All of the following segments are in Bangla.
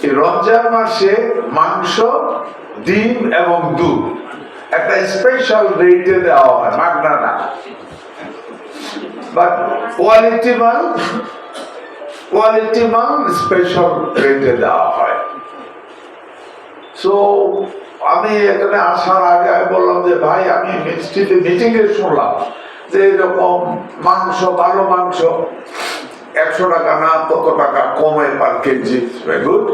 এই রমজান মাসে মাংস, ডিম এবং দুধ একটা স্পেশাল রেটে দেওয়া হয়, মাগনা না, বাট কোয়ালিটি মাল স্পেশাল রেটে দেওয়া হয়। সো আমি এখানে আসার আগে বললাম যে ভাই, আমি মিষ্টিতে মিটিংয়ে শুনলাম যে এরকম মাংস, ভালো মাংস 100 টাকা না কত টাকা কমে পার কেজি। গুড।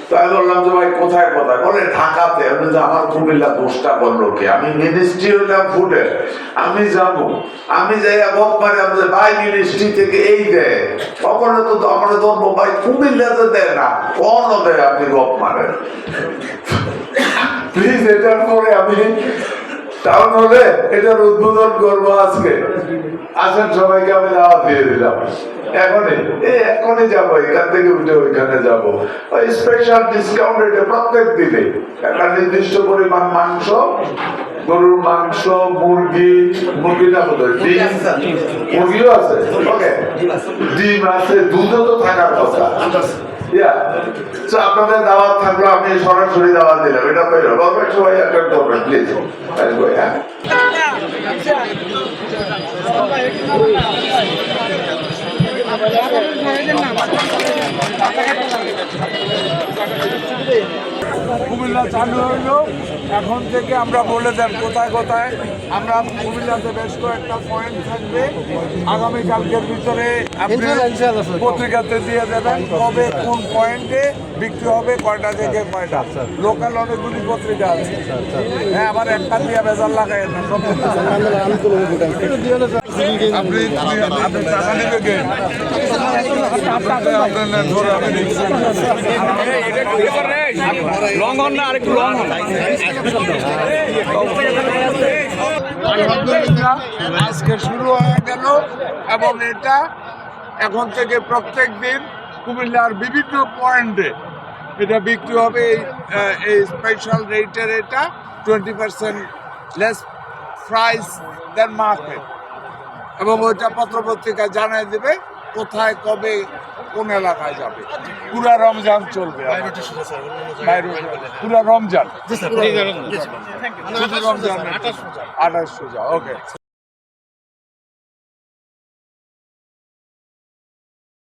তাই বললাম যে ভাই কোথায় কোথায়, বলে ঢাকাতে। আমার কুমিল্লা দোষটা বললো কি, আমি মিনিস্ট্রি হইলাম ফুডের, আমি যাবো, আমি যাই গপ মারে ভাই মিনিস্ট্রি থেকে এই দেয়, কখনো তো আমরা ধরবো ভাই কুমিল্লাতে দেয় না, কোন দেয় আপনি গপ মারেন প্লিজ। এটার পরে আমি টাউন হলে এটার উদ্বোধন করবো আজকে। আসেন, সবাইকে আমি দাওয়াত দিয়ে দিলাম। এখনই যাবো, এখান থেকে উঠে ওইখানে যাবো। ওই স্পেশাল ডিসকাউন্ট রেটে প্রত্যেক দিনে একটা নির্দিষ্ট পরিমাণ মাংস, গরুর মাংস, মুরগি না বোধহয় মুরগিও আছে, ওকে, ডিম আছে, দুধও তো থাকার কথা। আপনাদের দাওয়াত থাকলো, আমি সরাসরি দাওয়াত দিলাম। এটা গভর্নমেন্ট সবাই অ্যাটেন্ড করবেন প্লিজ। কুমিল্লা চালু হইল, এখন থেকে আমরা বলে দেন কোথায় কোথায়। আমরা কুমিল্লাতে বেশ কয়েকটা পয়েন্ট থাকবে, আগামীকালকের ভিতরে আপনি পত্রিকাতে দিয়ে দেবেন কবে কোন পয়েন্টে বিক্রি হবে, কয়টা থেকে কয়টা। লোকাল অনেকগুলি পত্রিকা আছে, হ্যাঁ, আবার একটা দিয়ে বেজার লাগাই না, সব আপনি টাকা নেবে কে আজকে শুরু হয়ে গেল এবং এটা এখন থেকে প্রত্যেক দিন কুমিল্লার বিভিন্ন পয়েন্টে এটা বিক্রি হবে। এই স্পেশাল রেটের এটা 20% লেস প্রাইস দেন মার্কেট, এবং ওইটা পত্রপত্রিকা জানাই দেবে কোথায় কবে কোন এলাকায় যাবে। পুরা রমজান চলবে, পুরা রমজান 28 ওকে।